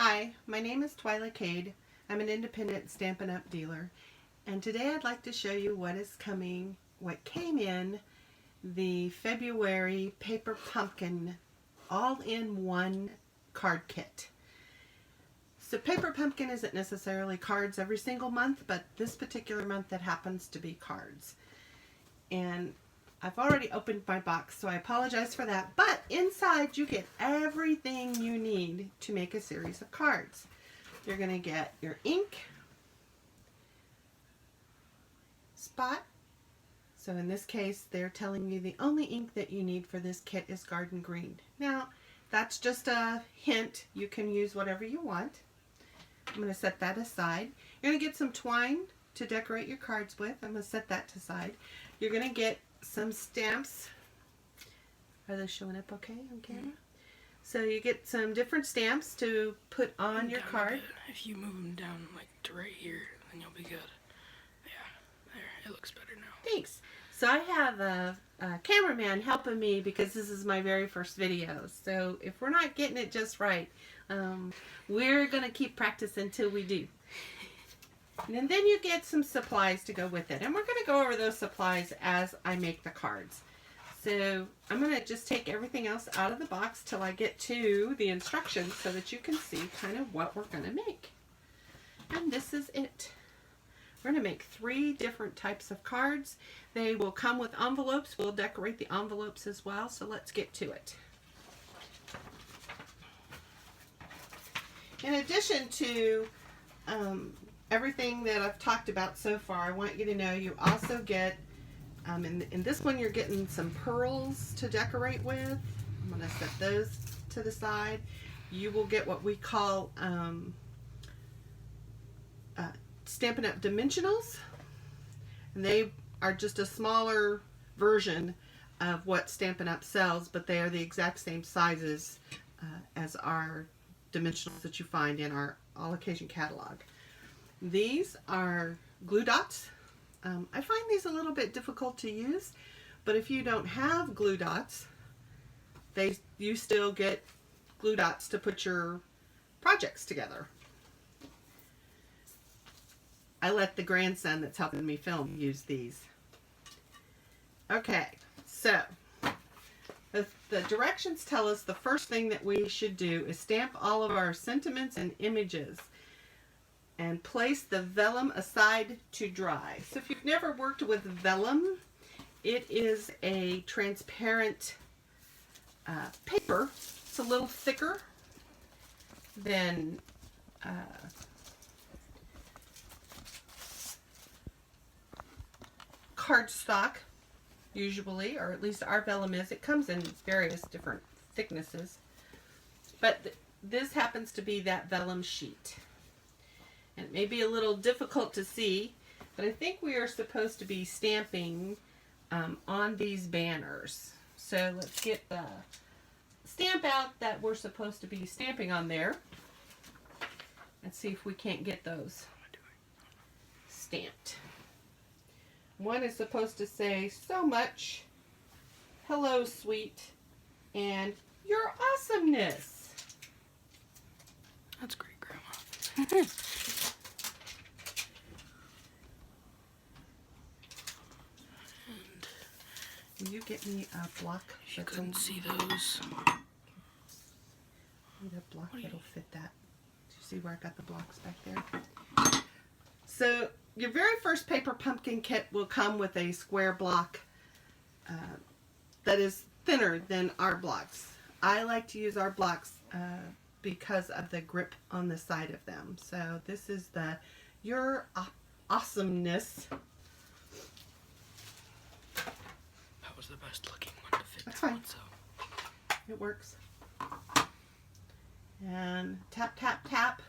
Hi, my name is Twyla Cade. I'm an independent Stampin' Up! Dealer, and today I'd like to show you what came in the February Paper Pumpkin all-in-one card kit. So Paper Pumpkin isn't necessarily cards every single month, but this particular month it happens to be cards. And I've already opened my box, so I apologize for that. But inside you get everything you need to make a series of cards. You're going to get your ink, spot. So in this case, they're telling you the only ink that you need for this kit is Garden Green. Now, that's just a hint. You can use whatever you want. I'm going to set that aside. You're going to get some twine to decorate your cards with. I'm going to set that aside. You're going to get some stamps. Are they showing up okay on camera? So you get some different stamps to put on your card. If you move them down like to right here, then you'll be good. Yeah, there, it looks better now. Thanks. So I have a cameraman helping me because this is my very first video. So if we're not getting it just right, we're going to keep practicing until we do. And then you get some supplies to go with it. And we're going to go over those supplies as I make the cards. So I'm going to just take everything else out of the box till I get to the instructions so that you can see kind of what we're going to make. And this is it. We're going to make 3 different types of cards. They will come with envelopes. We'll decorate the envelopes as well. So let's get to it. In addition to everything that I've talked about so far, I want you to know you also get, in this one you're getting some pearls to decorate with. I'm going to set those to the side. You will get what we call Stampin' Up! Dimensionals, and they are just a smaller version of what Stampin' Up! Sells, but they are the exact same sizes as our dimensionals that you find in our all occasion catalog. These are glue dots. I find these a little bit difficult to use, but if you don't have glue dots, you still get glue dots to put your projects together. I let the grandson that's helping me film use these. Okay, so the directions tell us the first thing that we should do is stamp all of our sentiments and images and place the vellum aside to dry. So if you've never worked with vellum, it is a transparent paper. It's a little thicker than cardstock usually, or at least our vellum is. It comes in various different thicknesses, but this happens to be that vellum sheet. And it may be a little difficult to see, but I think we are supposed to be stamping on these banners. So let's get the stamp out that we're supposed to be stamping on there. Let's see if we can't get those stamped. One is supposed to say, "So much, hello sweet, and your awesomeness." That's great, Grandma. Will you get me a block? You couldn't see those. I need a block that'll fit that. Do you see where I got the blocks back there? So your very first Paper Pumpkin kit will come with a square block that is thinner than our blocks. I like to use our blocks because of the grip on the side of them. So this is the Your Awesomeness. That was the best looking one to fit. That's fine. So. It works. And tap, tap, tap.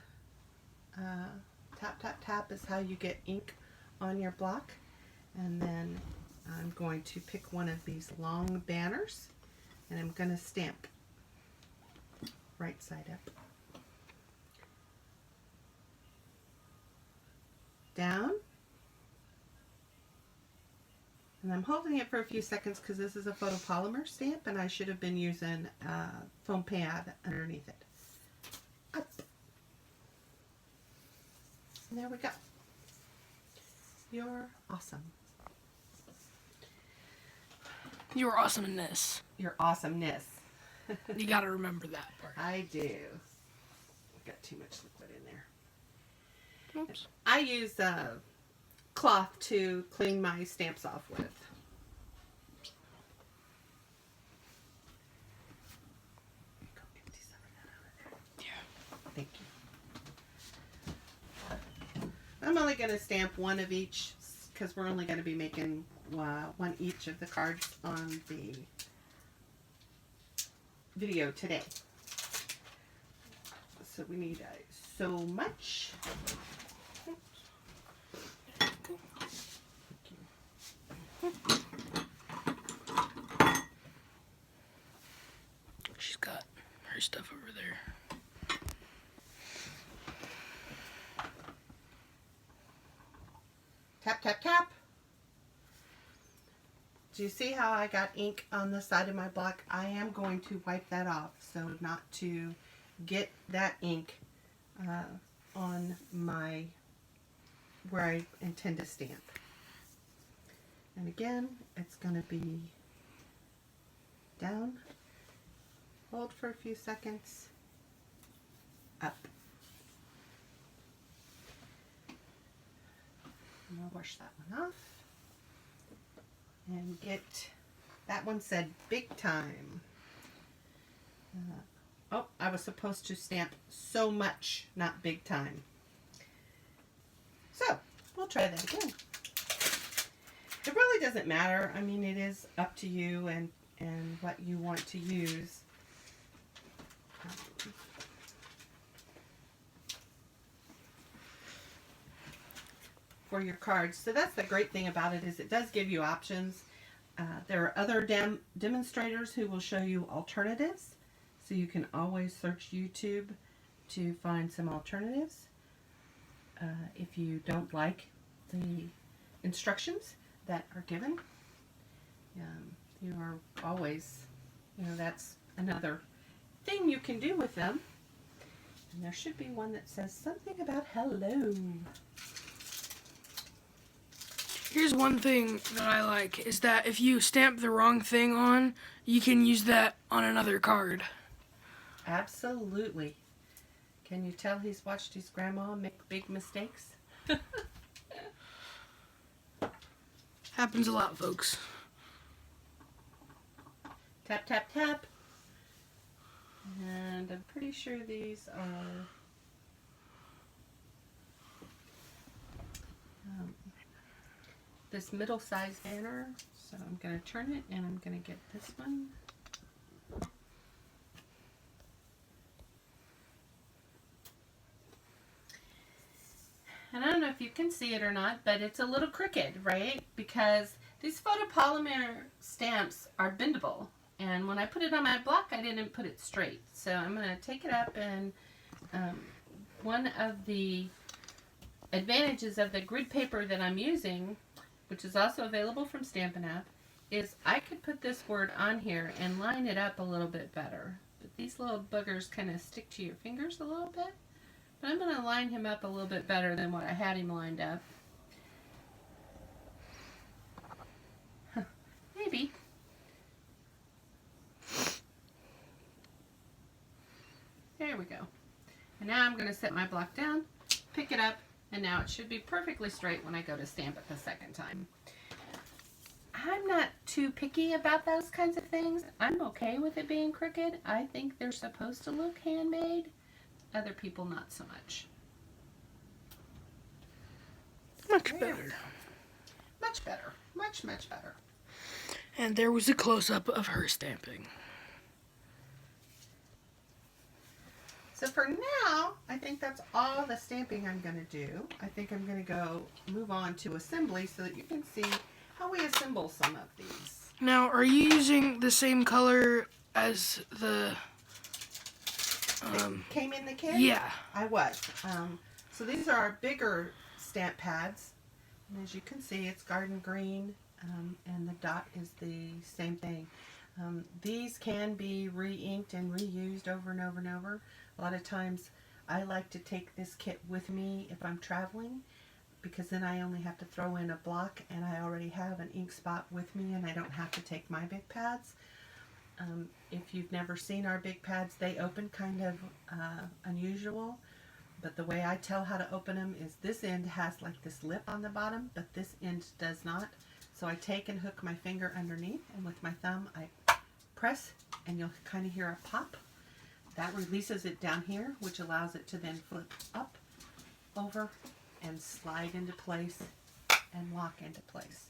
Tap, tap, tap is how you get ink on your block. And then I'm going to pick one of these long banners, and I'm going to stamp right side up. Down. And I'm holding it for a few seconds because this is a photopolymer stamp and I should have been using a foam pad underneath it. Up. There we go. You're awesome. You're awesome in this. Your awesomeness. You gotta remember that part. I do. Got too much liquid in there. Oops. I use a cloth to clean my stamps off with. Go empty some of that out of there. Yeah. Thank you. I'm only going to stamp one of each because we're only going to be making one each of the cards on the video today. So we need so much. She's got her stuff over there. Tap, tap, tap. Do you see how I got ink on the side of my block? I am going to wipe that off so not to get that ink on my, where I intend to stamp. And again, it's going to be down, hold for a few seconds, up. And I'll wash that one off. And get, that one said big time. Oh, I was supposed to stamp so much, not big time. So, we'll try that again. It really doesn't matter. I mean, it is up to you and what you want to use. For your cards. So that's the great thing about it, is it does give you options. There are other demonstrators who will show you alternatives, so you can always search YouTube to find some alternatives. If you don't like the instructions that are given, you are always, that's another thing you can do with them. And there should be one that says something about hello. Here's one thing that I like, is that if you stamp the wrong thing on, you can use that on another card. Absolutely. Can you tell he's watched his grandma make big mistakes? Happens a lot, folks. Tap, tap, tap. And I'm pretty sure these are this middle-sized banner. So I'm going to turn it and I'm going to get this one. And I don't know if you can see it or not, but it's a little crooked, right? Because these photopolymer stamps are bendable. And when I put it on my block, I didn't put it straight. So I'm going to take it up, and one of the advantages of the grid paper that I'm using, which is also available from Stampin' app, is I could put this word on here and line it up a little bit better. But these little boogers kind of stick to your fingers a little bit. But I'm going to line him up a little bit better than what I had him lined up. Maybe. There we go. And now I'm going to set my block down, pick it up, and now it should be perfectly straight when I go to stamp it the second time. I'm not too picky about those kinds of things. I'm okay with it being crooked. I think they're supposed to look handmade. Other people not so much. Much better. Much better. Much, much better. And there was a close-up of her stamping. So for now, I think that's all the stamping I'm going to do. I think I'm going to move on to assembly so that you can see how we assemble some of these. Now, are you using the same color as the... came in the kit? Yeah. I was. So these are our bigger stamp pads. And as you can see, it's garden green, and the dot is the same thing. These can be re-inked and reused over and over and over. A lot of times I like to take this kit with me if I'm traveling, because then I only have to throw in a block and I already have an ink spot with me and I don't have to take my big pads. If you've never seen our big pads, they open kind of unusual, but the way I tell how to open them is this end has like this lip on the bottom, but this end does not. So I take and hook my finger underneath, and with my thumb I press, and you'll kind of hear a pop. That releases it down here, which allows it to then flip up, over, and slide into place and lock into place.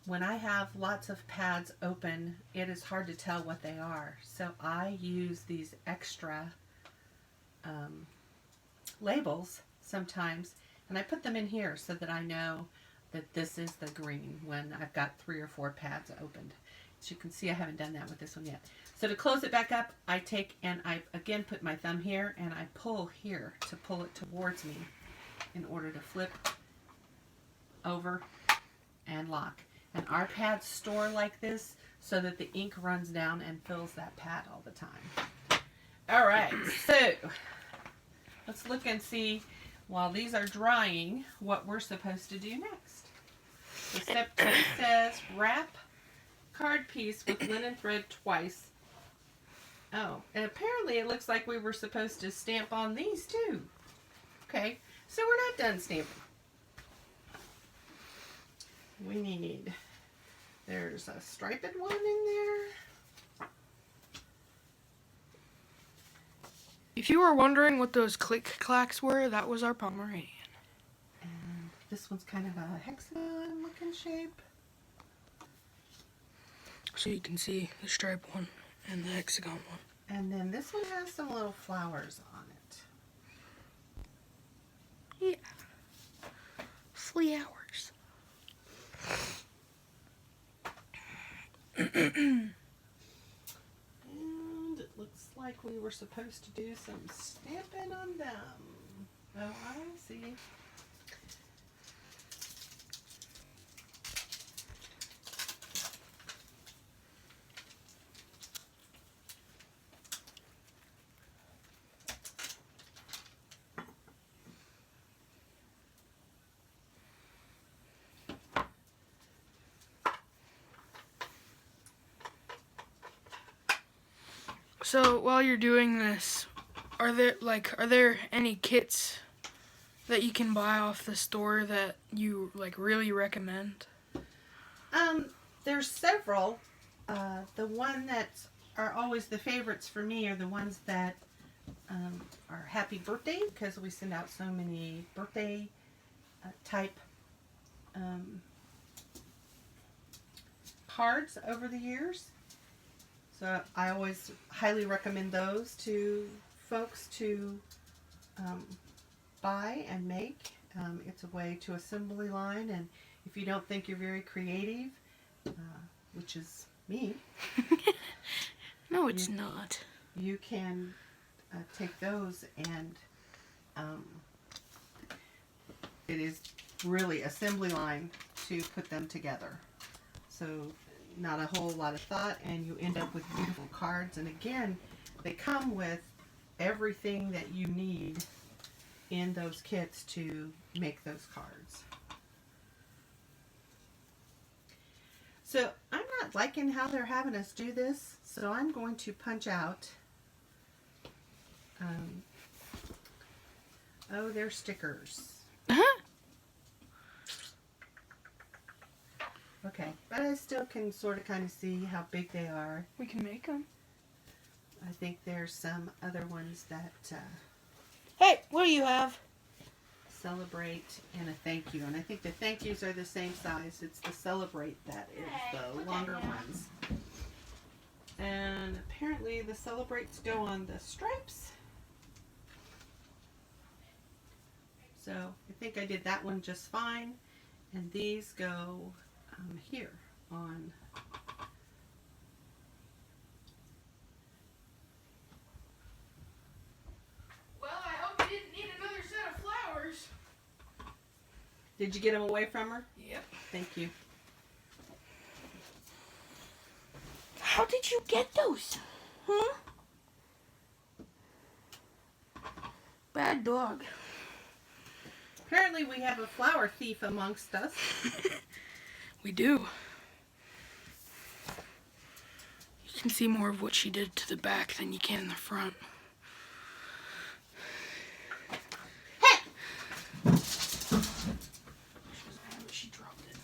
When I have lots of pads open, it is hard to tell what they are. So I use these extra labels sometimes, and I put them in here so that I know that this is the green when I've got 3 or 4 pads opened. As you can see, I haven't done that with this one yet. So to close it back up, I take and I again put my thumb here and I pull here to pull it towards me in order to flip over and lock. And our pads store like this so that the ink runs down and fills that pad all the time. All right, so let's look and see, while these are drying, what we're supposed to do next. So step 2 says wrap card piece with linen thread twice. Oh, and apparently it looks like we were supposed to stamp on these too. Okay, so we're not done stamping. We need, there's a striped one in there. If you were wondering what those click clacks were, that was our Pomeranian. And this one's kind of a hexagon looking shape. So you can see the stripe one and the hexagon one. And then this one has some little flowers on it. Yeah. Flowers. And it looks like we were supposed to do some stamping on them. Oh, I see. So while you're doing this, are there any kits that you can buy off the store that you really recommend? There's several. The one that are always the favorites for me are the ones that are happy birthday, because we send out so many birthday type cards over the years. So I always highly recommend those to folks to buy and make. It's a way to assembly line, and if you don't think you're very creative, which is me. No, it's not. You can take those, and it is really assembly line to put them together. So not a whole lot of thought, and you end up with beautiful cards. And again, they come with everything that you need in those kits to make those cards. So I'm not liking how they're having us do this, so I'm going to punch out. Oh, they're stickers. Okay, but I still can sort of kind of see how big they are. We can make them. I think there's some other ones that Hey, what do you have? celebrate and a thank you. And I think the thank yous are the same size. It's the celebrate that is the longer ones. And apparently the celebrates go on the stripes. So I think I did that one just fine. And these go here on. Well, I hope you didn't need another set of flowers. Did you get them away from her? Yep. Thank you. How did you get those? Huh? Bad dog. Apparently we have a flower thief amongst us. We do. You can see more of what she did to the back than you can in the front. Hey! She dropped it.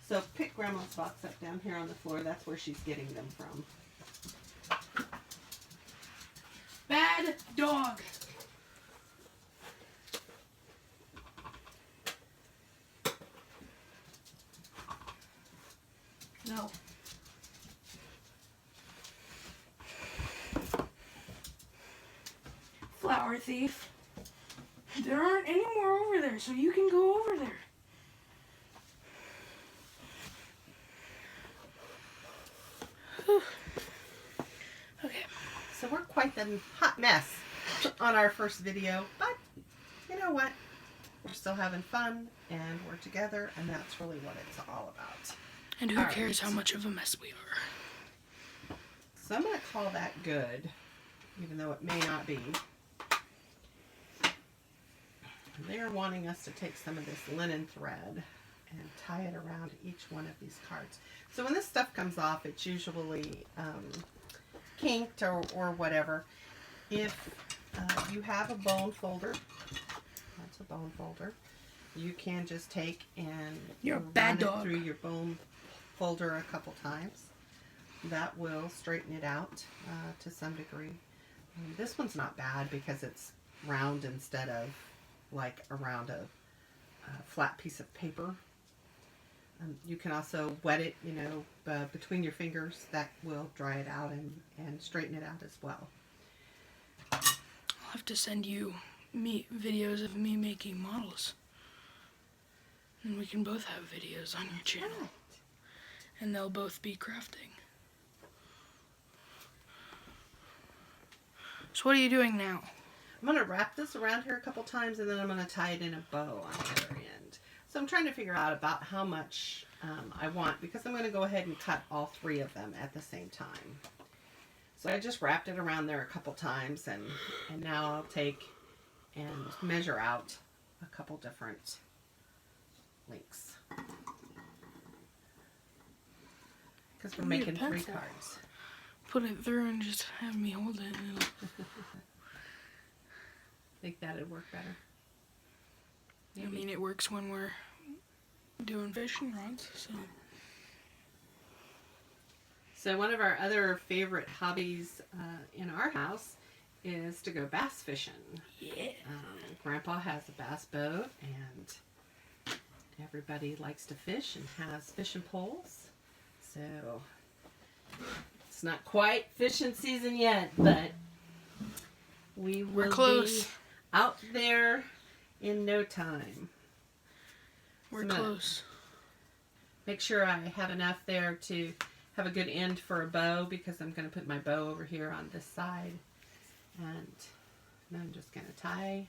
So pick Grandma's box up down here on the floor. That's where she's getting them from. Bad dog. No. Flower thief. There aren't any more over there, so you can go over there. Whew. Okay. So we're quite the hot mess on our first video, but you know what? We're still having fun, and we're together, and that's really what it's all about. And who All cares right. how much of a mess we are? So I'm going to call that good, even though it may not be. They're wanting us to take some of this linen thread and tie it around each one of these cards. So when this stuff comes off, it's usually kinked or whatever. If you have a bone folder, that's a bone folder, you can just take and You're a bad run it dog. through your bone folder a couple times. That will straighten it out to some degree. This one's not bad because it's round instead of like around a flat piece of paper. You can also wet it, you know, between your fingers. That will dry it out and straighten it out as well. I'll have to send you videos of me making models. And we can both have videos on your channel. Right. And they'll both be crafting. So what are you doing now? I'm going to wrap this around here a couple times, and then I'm going to tie it in a bow on the other end. So I'm trying to figure out about how much I want, because I'm going to go ahead and cut all three of them at the same time. So I just wrapped it around there a couple times, and now I'll take and measure out a couple different lengths. Because we're Give me a making three pencil. cards. Put it through and just have me hold it. And Think that'd work better. I mean, it works when we're doing fishing rods, so. So one of our other favorite hobbies in our house is to go bass fishing. Yeah. Grandpa has a bass boat, and everybody likes to fish and has fishing poles. So it's not quite fishing season yet, but we will We're close. be out there in no time. We're So I'm gonna close. make sure I have enough there to have a good end for a bow, because I'm going to put my bow over here on this side. And then I'm just going to tie.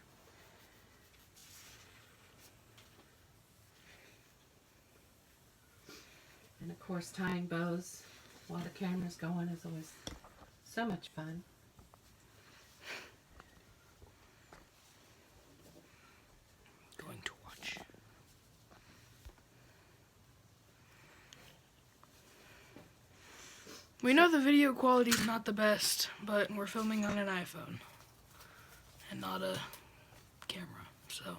And of course, tying bows while the camera's going is always so much fun. Going to watch. We know the video quality is not the best, but we're filming on an iPhone and not a camera, so.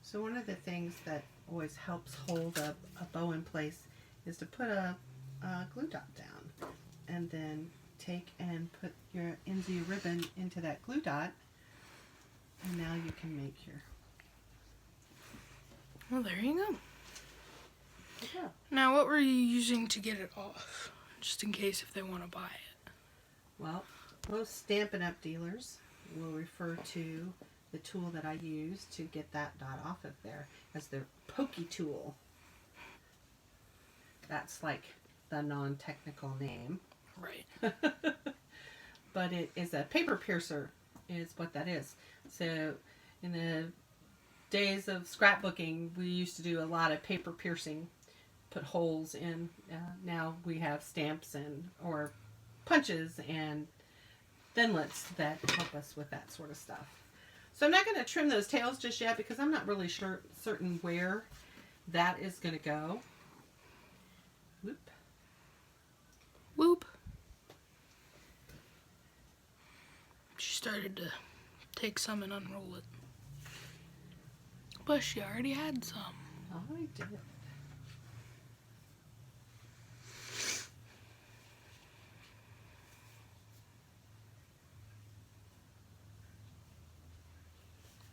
So one of the things that always helps hold a bow in place is to put a glue dot down, and then take and put your ends of your ribbon into that glue dot, and now you can make your. Well, there you go. Yeah. Now, what were you using to get it off? Just in case if they want to buy it. Well, most Stampin' Up! Dealers will refer to the tool that I use to get that dot off of there as their pokey tool. That's like the non-technical name. Right. But it is a paper piercer is what that is. So in the days of scrapbooking, we used to do a lot of paper piercing, put holes in. Now we have stamps and or punches and thinlits that help us with that sort of stuff. So I'm not going to trim those tails just yet because I'm not really certain where that is going to go. Whoop. Whoop. She started to take some and unroll it. But she already had some. Oh, I did.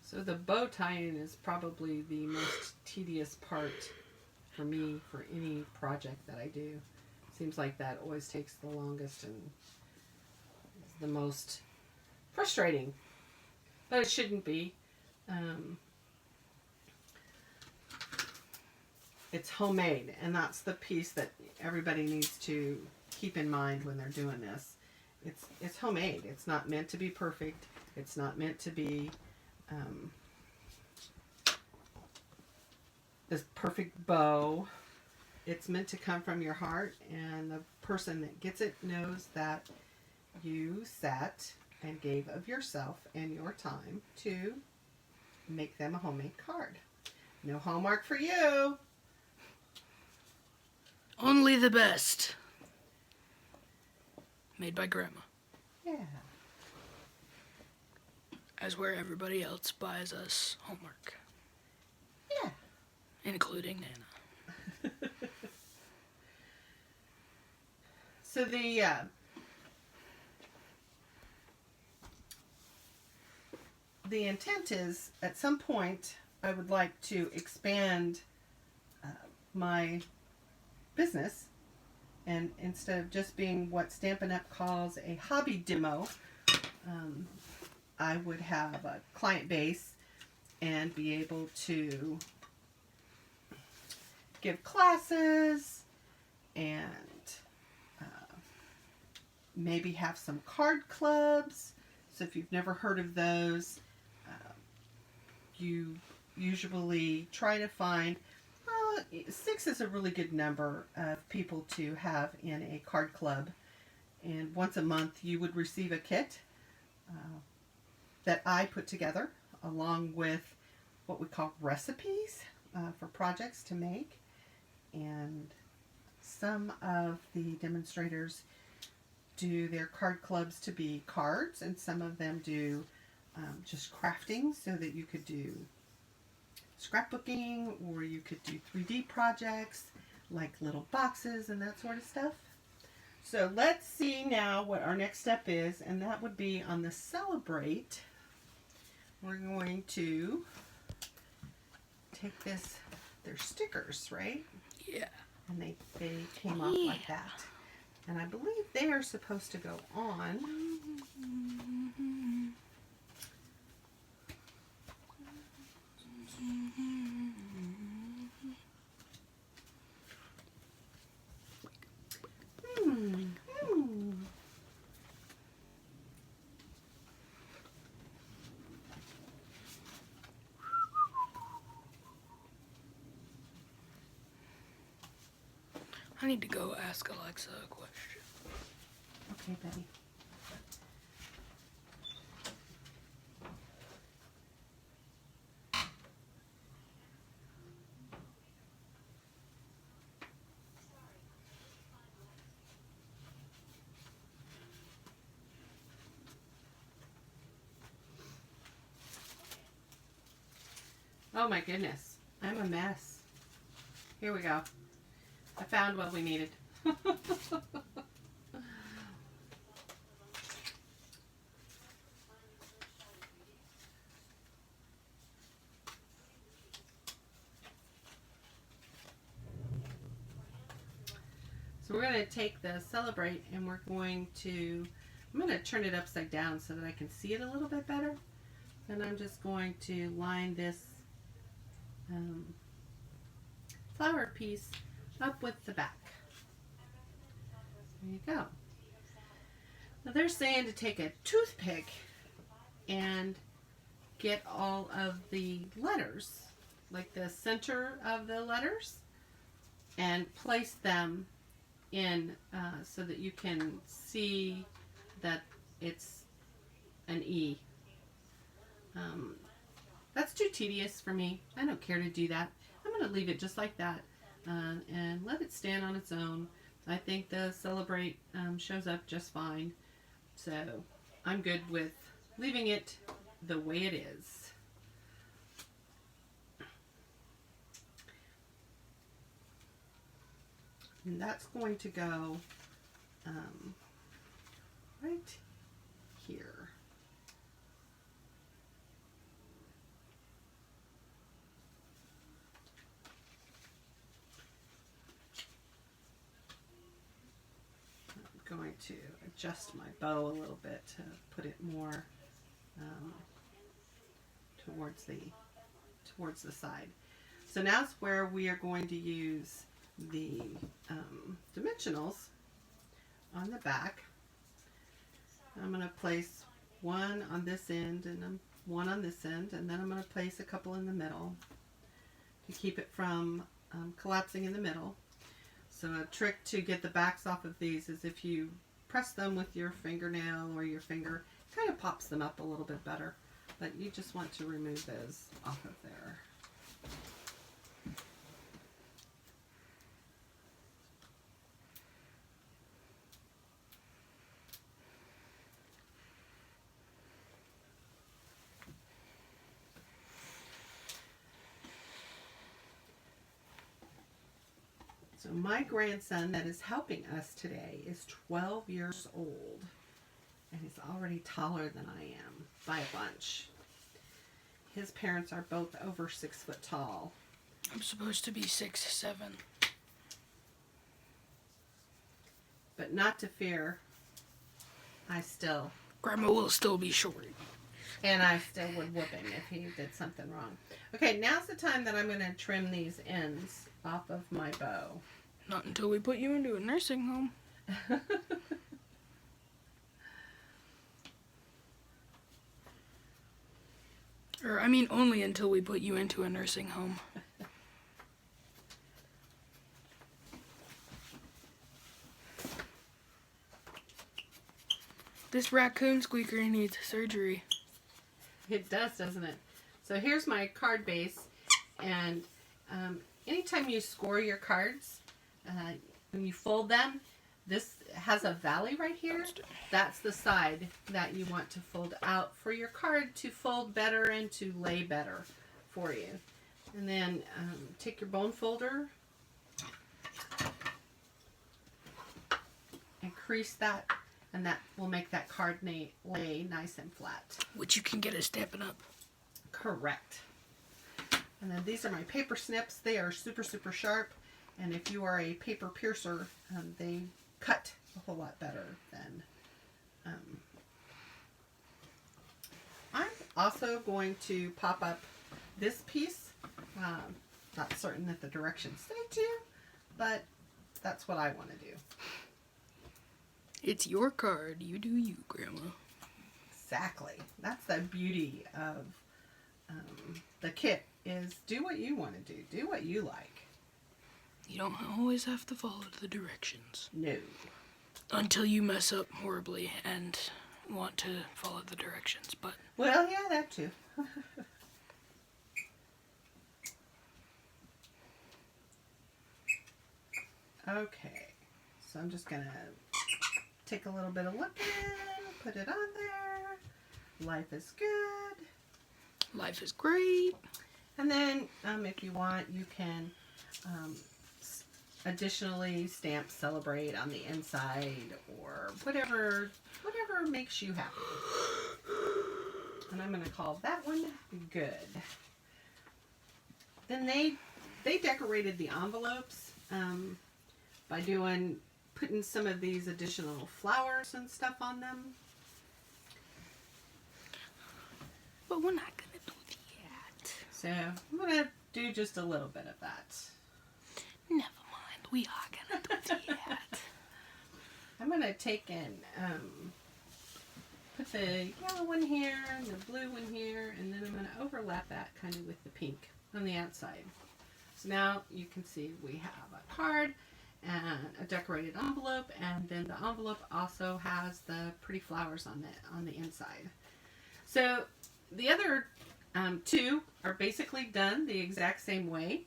So the bow tying is probably the most tedious part for me for any project that I do. Seems like that always takes the longest and is the most frustrating. But it shouldn't be. It's homemade, and that's the piece that everybody needs to keep in mind when they're doing this. It's homemade. It's not meant to be perfect. It's not meant to be this perfect bow. It's meant to come from your heart, and the person that gets it knows that you sat and gave of yourself and your time to make them a homemade card. No Hallmark for you. Only the best. Made by Grandma. Yeah. As where everybody else buys us homework. Yeah. Including Nana. So the intent is, at some point, I would like to expand my business, and instead of just being what Stampin' Up calls a hobby demo, I would have a client base and be able to give classes and maybe have some card clubs. So if you've never heard of those, you usually try to find 6 is a really good number of people to have in a card club. And once a month you would receive a kit that I put together along with what we call recipes for projects to make. And some of the demonstrators do their card clubs to be cards, and some of them do just crafting, so that you could do scrapbooking, or you could do 3D projects like little boxes and that sort of stuff. So let's see now what our next step is, and that would be on the Celebrate. We're going to take this, they're stickers, right? Yeah. And they came off like that. And I believe they are supposed to go on. I need to go ask Alexa a question. Okay, Betty. Oh my goodness, I'm a mess. Here we go. I found what we needed. So we're going to take the Celebrate, and we're going to, I'm going to turn it upside down so that I can see it a little bit better. And I'm just going to line this flower piece up with the back. There you go. Now they're saying to take a toothpick and get all of the letters, like the center of the letters, and place them in so that you can see that it's an E. That's too tedious for me. I don't care to do that. I'm going to leave it just like that and let it stand on its own. I think the Celebrate shows up just fine. So I'm good with leaving it the way it is. And that's going to go right here. I'm going to adjust my bow a little bit to put it more towards the side. So now's where we are going to use the dimensionals on the back. I'm going to place one on this end and one on this end, and then I'm going to place a couple in the middle to keep it from collapsing in the middle. So a trick to get the backs off of these is if you press them with your fingernail or your finger, it kind of pops them up a little bit better. But you just want to remove those off of there. So my grandson that is helping us today is 12 years old, and he's already taller than I am by a bunch. His parents are both over 6 foot tall. I'm supposed to be 6'7". But not to fear, Grandma will still be short. and I still would whoop him if he did something wrong. Okay, now's the time that I'm going to trim these ends off of my bow. Not until we put you into a nursing home. Or, I mean, only until we put you into a nursing home. This raccoon squeaker needs surgery. It does, doesn't it? So here's my card base, and anytime you score your cards, when you fold them, this has a valley right here. That's the side that you want to fold out for your card to fold better and to lay better for you. And then take your bone folder and crease that, and that will make that card lay nice and flat. Which you can get a Stampin' Up. Correct. And then these are my paper snips. They are super, super sharp. And if you are a paper piercer, they cut a whole lot better than... I'm also going to pop up this piece. Not certain that the directions say to, but that's what I want to do. It's your card. You do you, Grandma. Exactly. That's the beauty of the kit, is do what you want to do. Do what you like. You don't always have to follow the directions. No. Until you mess up horribly and want to follow the directions, but... Well, yeah, that too. Okay. So I'm just going to take a little bit of lip in, put it on there. Life is good. Life is great. And then, if you want, you can additionally stamp Celebrate on the inside, or whatever makes you happy. And I'm going to call that one good. Then they decorated the envelopes by putting some of these additional flowers and stuff on them. But we're not going to do that. So I'm going to do just a little bit of that. Never mind, we are going to do that. I'm going to take and put the yellow one here and the blue one here, and then I'm going to overlap that kind of with the pink on the outside. So now you can see we have a card and a decorated envelope, and then the envelope also has the pretty flowers on the inside. So the other two are basically done the exact same way.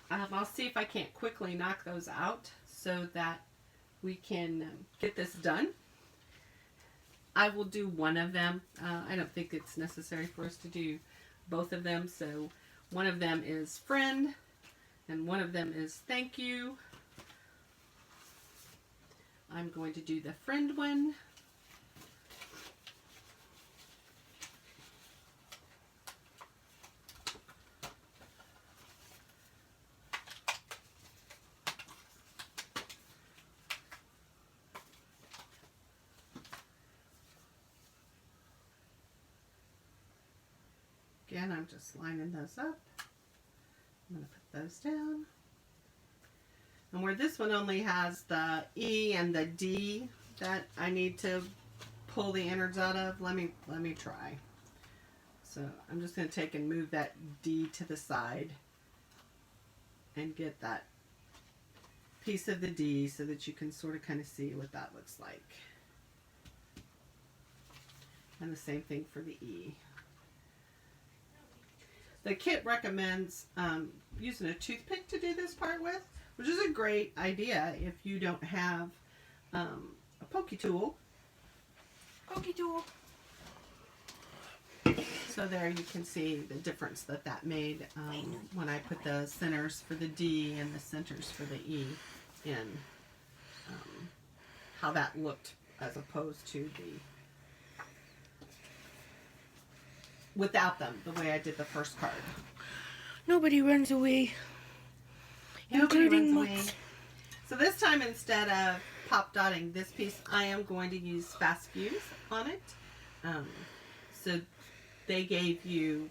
I'll see if I can't quickly knock those out so that we can get this done. I will do one of them. I don't think it's necessary for us to do both of them. So one of them is friend and one of them is thank you. I'm going to do the friend one. Again, I'm just lining those up. I'm going to put those down. And where this one only has the E and the D that I need to pull the innards out of, let me try. So I'm just going to take and move that D to the side and get that piece of the D so that you can sort of kind of see what that looks like. And the same thing for the E. The kit recommends using a toothpick to do this part with, which is a great idea if you don't have a pokey tool. Pokey tool. So there you can see the difference that made when I put the centers for the D and the centers for the E in, how that looked as opposed to the without them, the way I did the first card. Nobody runs away. Nobody Including runs away. So this time, instead of pop dotting this piece, I am going to use fast fuse on it. So they gave you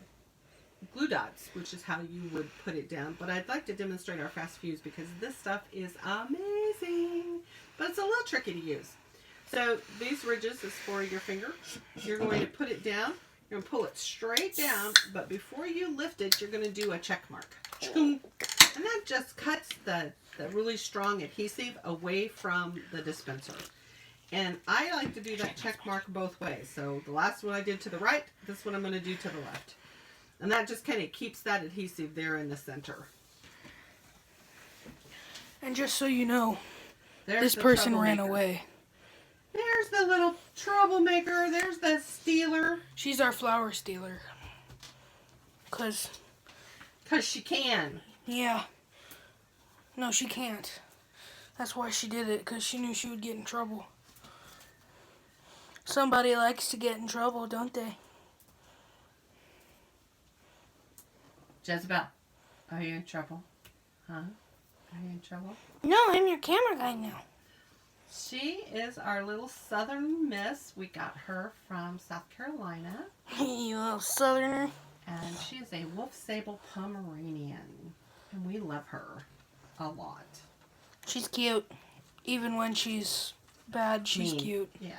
glue dots, which is how you would put it down. But I'd like to demonstrate our fast fuse because this stuff is amazing. But it's a little tricky to use. So these ridges is for your finger. You're going to put it down. You're going to pull it straight down, but before you lift it, you're going to do a check mark. And that just cuts the really strong adhesive away from the dispenser. And I like to do that check mark both ways. So the last one I did to the right, this one I'm going to do to the left. And that just kind of keeps that adhesive there in the center. And just so you know, There's this person ran away. There's the little troublemaker. There's the stealer. She's our flower stealer. Cause she can. Yeah. No, she can't. That's why she did it, because she knew she would get in trouble. Somebody likes to get in trouble, don't they? Jezebel, are you in trouble? Huh? Are you in trouble? No, I'm your camera guy now. She is our little southern miss. We got her from South Carolina. You little southerner. And she is a wolf sable Pomeranian. And we love her a lot. She's cute. Even when she's bad, she's Mean. cute. Yeah.